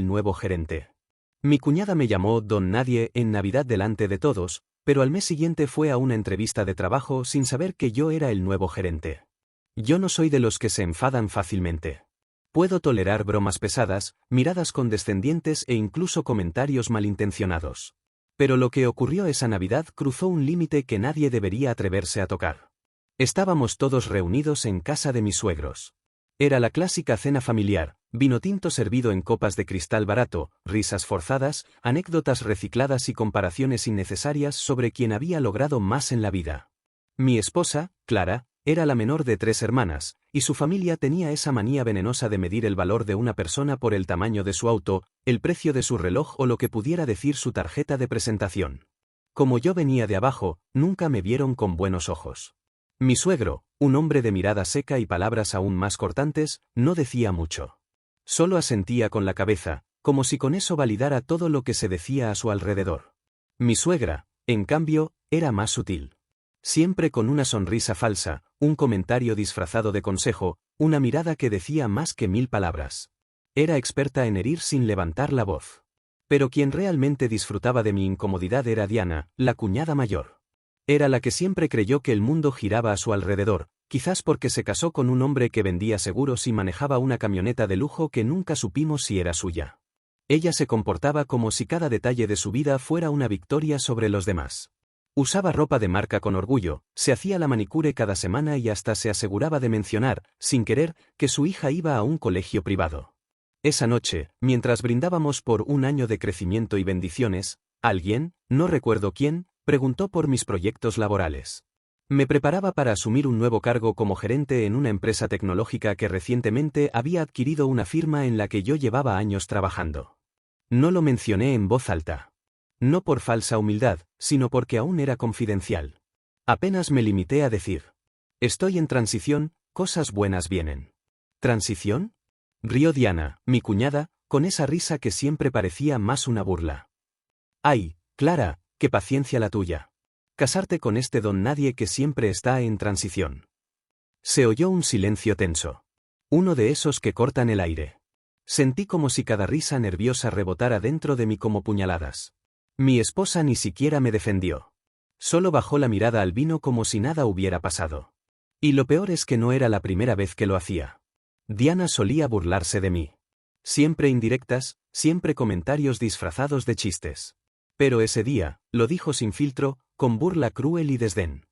el nuevo gerente. Mi cuñada me llamó Don Nadie en Navidad delante de todos, pero al mes siguiente fue a una entrevista de trabajo sin saber que yo era el nuevo gerente. Yo no soy de los que se enfadan fácilmente. Puedo tolerar bromas pesadas, miradas condescendientes e incluso comentarios malintencionados. Pero lo que ocurrió esa Navidad cruzó un límite que nadie debería atreverse a tocar. Estábamos todos reunidos en casa de mis suegros. Era la clásica cena familiar, vino tinto servido en copas de cristal barato, risas forzadas, anécdotas recicladas y comparaciones innecesarias sobre quién había logrado más en la vida. Mi esposa, Clara, era la menor de 3 hermanas, y su familia tenía esa manía venenosa de medir el valor de una persona por el tamaño de su auto, el precio de su reloj o lo que pudiera decir su tarjeta de presentación. Como yo venía de abajo, nunca me vieron con buenos ojos. Mi suegro, un hombre de mirada seca y palabras aún más cortantes, no decía mucho. Solo asentía con la cabeza, como si con eso validara todo lo que se decía a su alrededor. Mi suegra, en cambio, era más sutil. Siempre con una sonrisa falsa, un comentario disfrazado de consejo, una mirada que decía más que 1000 palabras. Era experta en herir sin levantar la voz. Pero quien realmente disfrutaba de mi incomodidad era Diana, la cuñada mayor. Era la que siempre creyó que el mundo giraba a su alrededor, quizás porque se casó con un hombre que vendía seguros y manejaba una camioneta de lujo que nunca supimos si era suya. Ella se comportaba como si cada detalle de su vida fuera una victoria sobre los demás. Usaba ropa de marca con orgullo, se hacía la manicure cada semana y hasta se aseguraba de mencionar, sin querer, que su hija iba a un colegio privado. Esa noche, mientras brindábamos por un año de crecimiento y bendiciones, alguien, no recuerdo quién, preguntó por mis proyectos laborales. Me preparaba para asumir un nuevo cargo como gerente en una empresa tecnológica que recientemente había adquirido una firma en la que yo llevaba años trabajando. No lo mencioné en voz alta. No por falsa humildad, sino porque aún era confidencial. Apenas me limité a decir: estoy en transición, cosas buenas vienen. ¿Transición? Rió Diana, mi cuñada, con esa risa que siempre parecía más una burla. Ay, Clara, qué paciencia la tuya. Casarte con este don nadie que siempre está en transición. Se oyó un silencio tenso. Uno de esos que cortan el aire. Sentí como si cada risa nerviosa rebotara dentro de mí como puñaladas. Mi esposa ni siquiera me defendió. Solo bajó la mirada al vino como si nada hubiera pasado. Y lo peor es que no era la primera vez que lo hacía. Diana solía burlarse de mí. Siempre indirectas, siempre comentarios disfrazados de chistes. Pero ese día, lo dijo sin filtro, con burla cruel y desdén.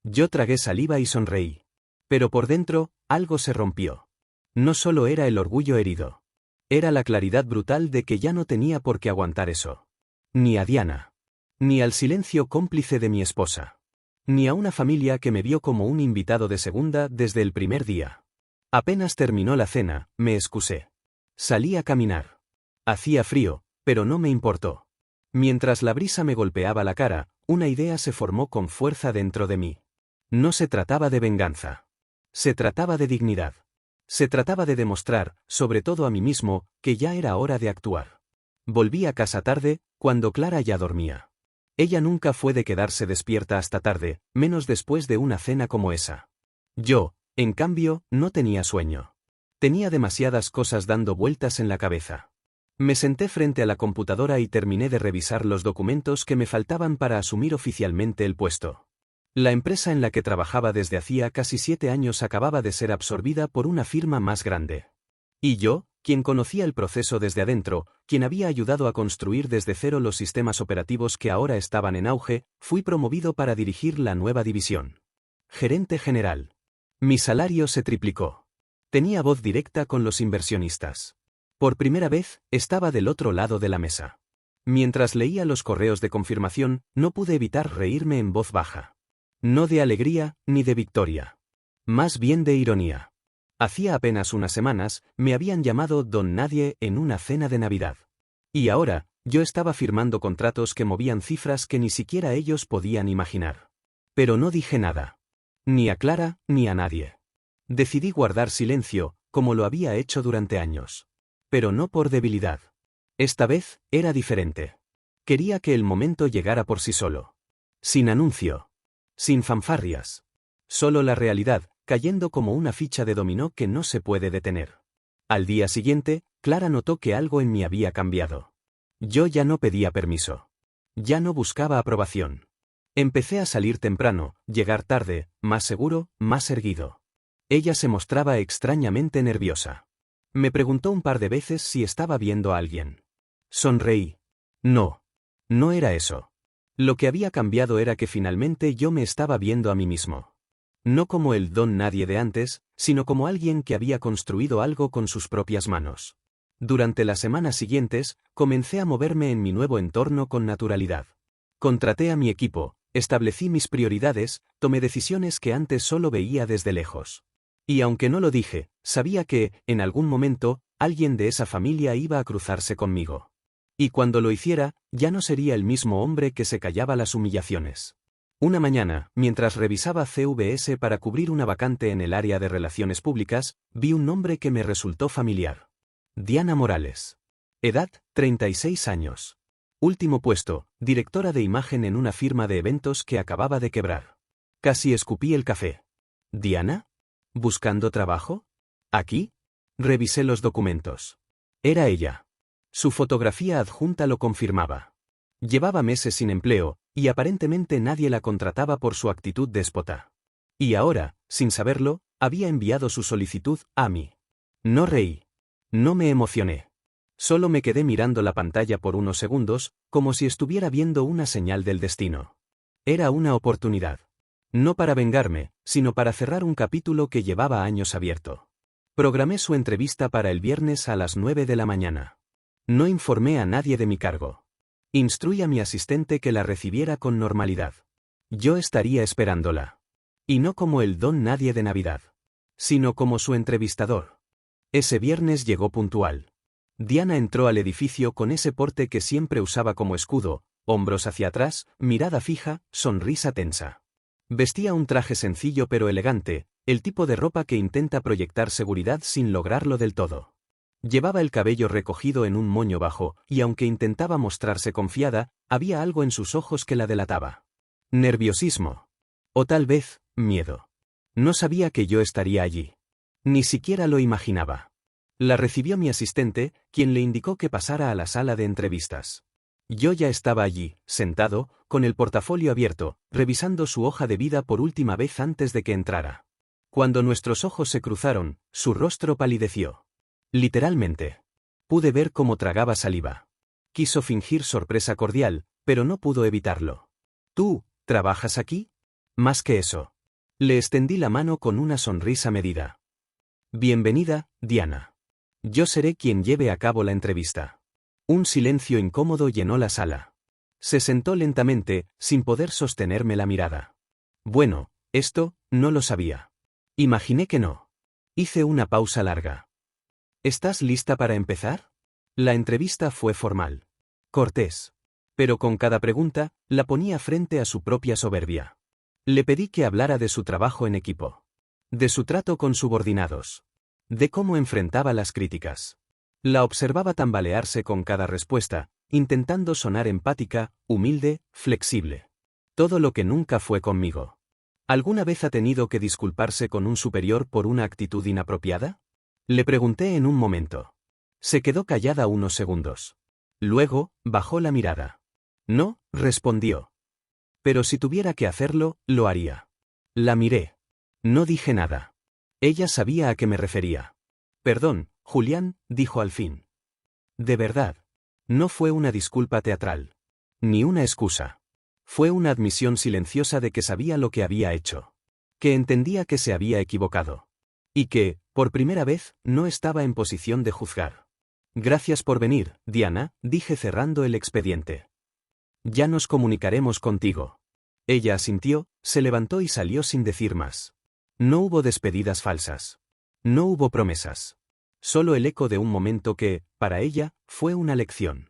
Yo tragué saliva y sonreí. Pero por dentro, algo se rompió. No solo era el orgullo herido. Era la claridad brutal de que ya no tenía por qué aguantar eso. Ni a Diana. Ni al silencio cómplice de mi esposa. Ni a una familia que me vio como un invitado de segunda desde el primer día. Apenas terminó la cena, me excusé. Salí a caminar. Hacía frío, pero no me importó. Mientras la brisa me golpeaba la cara, una idea se formó con fuerza dentro de mí. No se trataba de venganza. Se trataba de dignidad. Se trataba de demostrar, sobre todo a mí mismo, que ya era hora de actuar. Volví a casa tarde, cuando Clara ya dormía. Ella nunca fue de quedarse despierta hasta tarde, menos después de una cena como esa. Yo, en cambio, no tenía sueño. Tenía demasiadas cosas dando vueltas en la cabeza. Me senté frente a la computadora y terminé de revisar los documentos que me faltaban para asumir oficialmente el puesto. La empresa en la que trabajaba desde hacía casi 7 años acababa de ser absorbida por una firma más grande. Y yo, quien conocía el proceso desde adentro, quien había ayudado a construir desde cero los sistemas operativos que ahora estaban en auge, fui promovido para dirigir la nueva división. Gerente general. Mi salario se triplicó. Tenía voz directa con los inversionistas. Por primera vez, estaba del otro lado de la mesa. Mientras leía los correos de confirmación, no pude evitar reírme en voz baja. No de alegría, ni de victoria. Más bien de ironía. Hacía apenas unas semanas, me habían llamado Don Nadie en una cena de Navidad. Y ahora, yo estaba firmando contratos que movían cifras que ni siquiera ellos podían imaginar. Pero no dije nada. Ni a Clara, ni a nadie. Decidí guardar silencio, como lo había hecho durante años. Pero no por debilidad. Esta vez, era diferente. Quería que el momento llegara por sí solo. Sin anuncio. Sin fanfarrias. Solo la realidad, cayendo como una ficha de dominó que no se puede detener. Al día siguiente, Clara notó que algo en mí había cambiado. Yo ya no pedía permiso. Ya no buscaba aprobación. Empecé a salir temprano, llegar tarde, más seguro, más erguido. Ella se mostraba extrañamente nerviosa. Me preguntó un par de veces si estaba viendo a alguien. Sonreí. No. No era eso. Lo que había cambiado era que finalmente yo me estaba viendo a mí mismo. No como el don nadie de antes, sino como alguien que había construido algo con sus propias manos. Durante las semanas siguientes, comencé a moverme en mi nuevo entorno con naturalidad. Contraté a mi equipo, establecí mis prioridades, tomé decisiones que antes solo veía desde lejos. Y aunque no lo dije, sabía que, en algún momento, alguien de esa familia iba a cruzarse conmigo. Y cuando lo hiciera, ya no sería el mismo hombre que se callaba las humillaciones. Una mañana, mientras revisaba CVS para cubrir una vacante en el área de relaciones públicas, vi un nombre que me resultó familiar. Diana Morales. Edad, 36 años. Último puesto, directora de imagen en una firma de eventos que acababa de quebrar. Casi escupí el café. ¿Diana? ¿Buscando trabajo? ¿Aquí? Revisé los documentos. Era ella. Su fotografía adjunta lo confirmaba. Llevaba meses sin empleo, y aparentemente nadie la contrataba por su actitud déspota. Y ahora, sin saberlo, había enviado su solicitud a mí. No reí. No me emocioné. Solo me quedé mirando la pantalla por unos segundos, como si estuviera viendo una señal del destino. Era una oportunidad. No para vengarme, sino para cerrar un capítulo que llevaba años abierto. Programé su entrevista para el viernes a las 9 de la mañana. No informé a nadie de mi cargo. Instruí a mi asistente que la recibiera con normalidad. Yo estaría esperándola. Y no como el don nadie de Navidad, sino como su entrevistador. Ese viernes llegó puntual. Diana entró al edificio con ese porte que siempre usaba como escudo, hombros hacia atrás, mirada fija, sonrisa tensa. Vestía un traje sencillo pero elegante, el tipo de ropa que intenta proyectar seguridad sin lograrlo del todo. Llevaba el cabello recogido en un moño bajo, y aunque intentaba mostrarse confiada, había algo en sus ojos que la delataba. Nerviosismo. O tal vez, miedo. No sabía que yo estaría allí. Ni siquiera lo imaginaba. La recibió mi asistente, quien le indicó que pasara a la sala de entrevistas. Yo ya estaba allí, sentado, con el portafolio abierto, revisando su hoja de vida por última vez antes de que entrara. Cuando nuestros ojos se cruzaron, su rostro palideció. Literalmente. Pude ver cómo tragaba saliva. Quiso fingir sorpresa cordial, pero no pudo evitarlo. ¿Tú, trabajas aquí? Más que eso. Le extendí la mano con una sonrisa medida. Bienvenida, Diana. Yo seré quien lleve a cabo la entrevista. Un silencio incómodo llenó la sala. Se sentó lentamente, sin poder sostenerme la mirada. Bueno, esto, no lo sabía. Imaginé que no. Hice una pausa larga. ¿Estás lista para empezar? La entrevista fue formal. Cortés. Pero con cada pregunta, la ponía frente a su propia soberbia. Le pedí que hablara de su trabajo en equipo. De su trato con subordinados. De cómo enfrentaba las críticas. La observaba tambalearse con cada respuesta, intentando sonar empática, humilde, flexible. Todo lo que nunca fue conmigo. ¿Alguna vez ha tenido que disculparse con un superior por una actitud inapropiada? Le pregunté en un momento. Se quedó callada unos segundos. Luego, bajó la mirada. No, respondió. Pero si tuviera que hacerlo, lo haría. La miré. No dije nada. Ella sabía a qué me refería. Perdón, Julián, dijo al fin. De verdad. No fue una disculpa teatral. Ni una excusa. Fue una admisión silenciosa de que sabía lo que había hecho. Que entendía que se había equivocado. Y que, por primera vez, no estaba en posición de juzgar. Gracias por venir, Diana, dije cerrando el expediente. Ya nos comunicaremos contigo. Ella asintió, se levantó y salió sin decir más. No hubo despedidas falsas. No hubo promesas. Solo el eco de un momento que, para ella, fue una lección.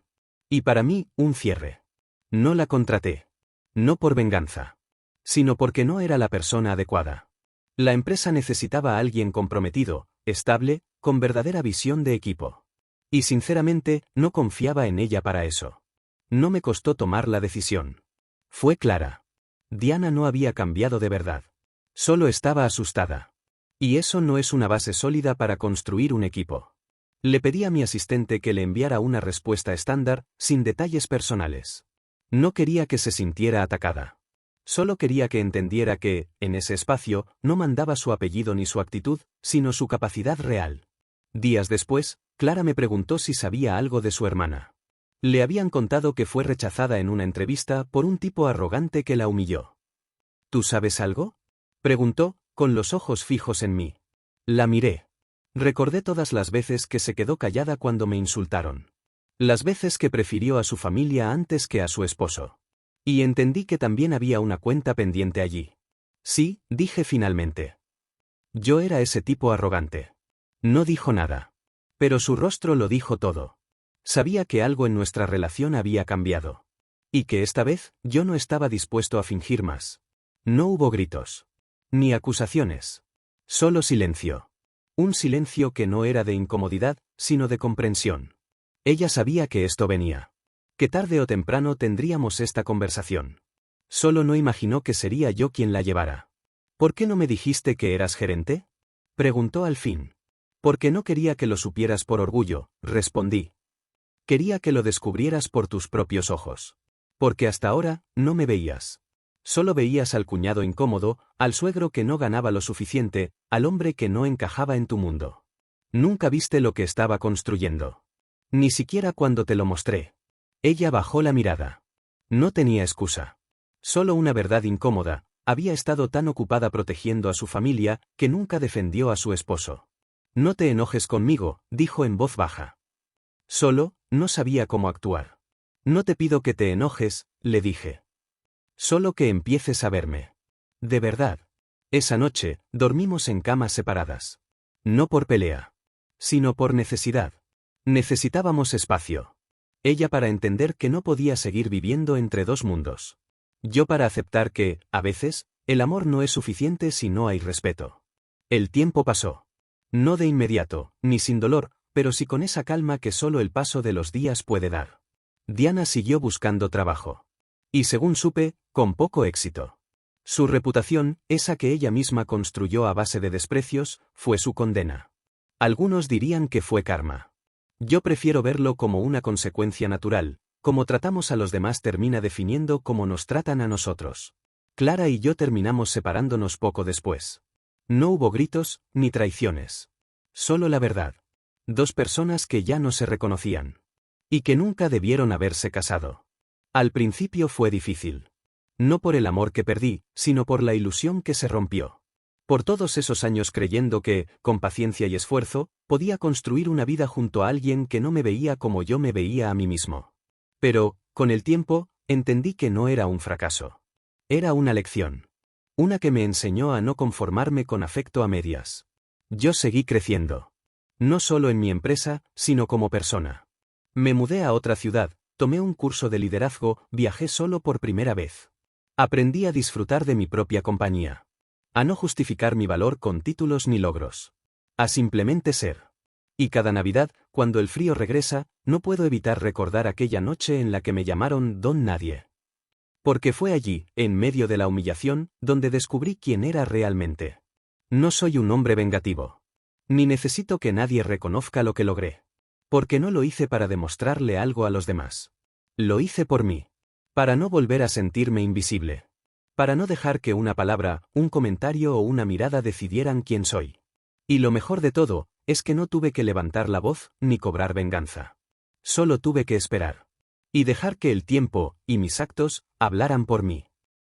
Y para mí, un cierre. No la contraté. No por venganza. Sino porque no era la persona adecuada. La empresa necesitaba a alguien comprometido, estable, con verdadera visión de equipo. Y sinceramente, no confiaba en ella para eso. No me costó tomar la decisión. Fue clara. Diana no había cambiado de verdad. Solo estaba asustada. Y eso no es una base sólida para construir un equipo. Le pedí a mi asistente que le enviara una respuesta estándar, sin detalles personales. No quería que se sintiera atacada. Solo quería que entendiera que, en ese espacio, no mandaba su apellido ni su actitud, sino su capacidad real. Días después, Clara me preguntó si sabía algo de su hermana. Le habían contado que fue rechazada en una entrevista por un tipo arrogante que la humilló. ¿Tú sabes algo?, preguntó, con los ojos fijos en mí. La miré. Recordé todas las veces que se quedó callada cuando me insultaron. Las veces que prefirió a su familia antes que a su esposo. Y entendí que también había una cuenta pendiente allí. Sí, dije finalmente. Yo era ese tipo arrogante. No dijo nada. Pero su rostro lo dijo todo. Sabía que algo en nuestra relación había cambiado. Y que esta vez, yo no estaba dispuesto a fingir más. No hubo gritos. Ni acusaciones. Solo silencio. Un silencio que no era de incomodidad, sino de comprensión. Ella sabía que esto venía. Que tarde o temprano tendríamos esta conversación. Solo no imaginó que sería yo quien la llevara. ¿Por qué no me dijiste que eras gerente?, preguntó al fin. Porque no quería que lo supieras por orgullo, respondí. Quería que lo descubrieras por tus propios ojos. Porque hasta ahora, no me veías. Solo veías al cuñado incómodo, al suegro que no ganaba lo suficiente, al hombre que no encajaba en tu mundo. Nunca viste lo que estaba construyendo. Ni siquiera cuando te lo mostré. Ella bajó la mirada. No tenía excusa. Solo una verdad incómoda: había estado tan ocupada protegiendo a su familia, que nunca defendió a su esposo. No te enojes conmigo, dijo en voz baja. Solo, no sabía cómo actuar. No te pido que te enojes, le dije. Solo que empieces a verme. De verdad. Esa noche, dormimos en camas separadas. No por pelea. Sino por necesidad. Necesitábamos espacio. Ella para entender que no podía seguir viviendo entre dos mundos. Yo para aceptar que, a veces, el amor no es suficiente si no hay respeto. El tiempo pasó. No de inmediato, ni sin dolor, pero sí con esa calma que solo el paso de los días puede dar. Diana siguió buscando trabajo. Y según supe, con poco éxito. Su reputación, esa que ella misma construyó a base de desprecios, fue su condena. Algunos dirían que fue karma. Yo prefiero verlo como una consecuencia natural. Como tratamos a los demás termina definiendo cómo nos tratan a nosotros. Clara y yo terminamos separándonos poco después. No hubo gritos, ni traiciones. Solo la verdad. Dos personas que ya no se reconocían. Y que nunca debieron haberse casado. Al principio fue difícil. No por el amor que perdí, sino por la ilusión que se rompió. Por todos esos años creyendo que, con paciencia y esfuerzo, podía construir una vida junto a alguien que no me veía como yo me veía a mí mismo. Pero, con el tiempo, entendí que no era un fracaso. Era una lección. Una que me enseñó a no conformarme con afecto a medias. Yo seguí creciendo. No solo en mi empresa, sino como persona. Me mudé a otra ciudad, tomé un curso de liderazgo, viajé solo por primera vez. Aprendí a disfrutar de mi propia compañía. A no justificar mi valor con títulos ni logros. A simplemente ser. Y cada Navidad, cuando el frío regresa, no puedo evitar recordar aquella noche en la que me llamaron Don Nadie. Porque fue allí, en medio de la humillación, donde descubrí quién era realmente. No soy un hombre vengativo. Ni necesito que nadie reconozca lo que logré. Porque no lo hice para demostrarle algo a los demás. Lo hice por mí. Para no volver a sentirme invisible. Para no dejar que una palabra, un comentario o una mirada decidieran quién soy. Y lo mejor de todo, es que no tuve que levantar la voz, ni cobrar venganza. Solo tuve que esperar. Y dejar que el tiempo, y mis actos, hablaran por mí.